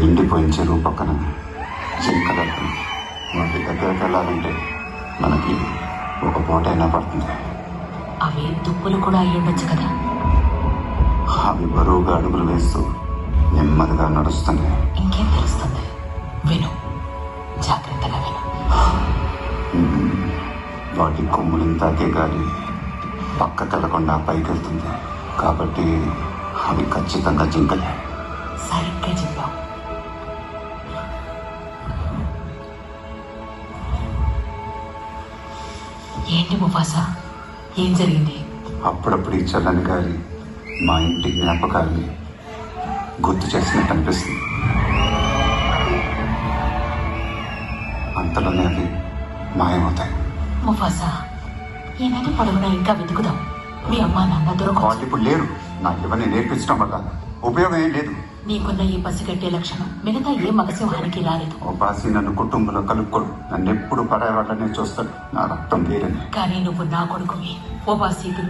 ఎండిపోయిన చెరువు పక్కన జింకలతో వాటి దగ్గరకు వెళ్ళాలంటే మనకి ఒక పూటైనా పడుతుంది. అవి దుప్పులు కూడా అయి ఉండొచ్చు కదా. అవి బరువుగా అడుగులు వేస్తూ నెమ్మదిగా నడుస్తున్నాయి. ఇంకేం తెలుస్తుంది? విను, జాగ్రత్తగా విను. వాటి కొమ్ములను తాకే గాలి పక్కకెళ్లకుండా పైకెళ్తుంది. కాబట్టి అవి ఖచ్చితంగా జింకలే. సరిగ్గా చెప్పావు. ఏంటి ముఫాసా, ఏం జరిగింది? అప్పుడప్పుడు ఈ చల్లని గాలి మా ఇంటి జ్ఞాపకాల్ని గుర్తు చేసినట్టు అనిపిస్తుంది. అంతలోనే అవి మాయమవుతాయి. ముఫాసా, ఈ నది పొడవునా ఇంకా వెతుకుదాం. మీ అమ్మా నాన్న దొరకవచ్చు. వాళ్ళు ఇప్పుడు లేరు. నాకు ఇవన్నీ నేర్పించడం వల్ల ఉపయోగం ఏం లేదు. నీకున్న ఈ పసిగట్టే లక్షణం మిగతా ఏ మగసింహానికి రాలేదు. ఓ బాసి నన్ను కుటుంబంలో కలుపుకోడు. నన్ను ఎప్పుడు పరాయి వాళ్ళనే చూస్తాడు. నా రక్తం వేరని. కానీ నువ్వు నా కొడుకువి. ఓ బాసీ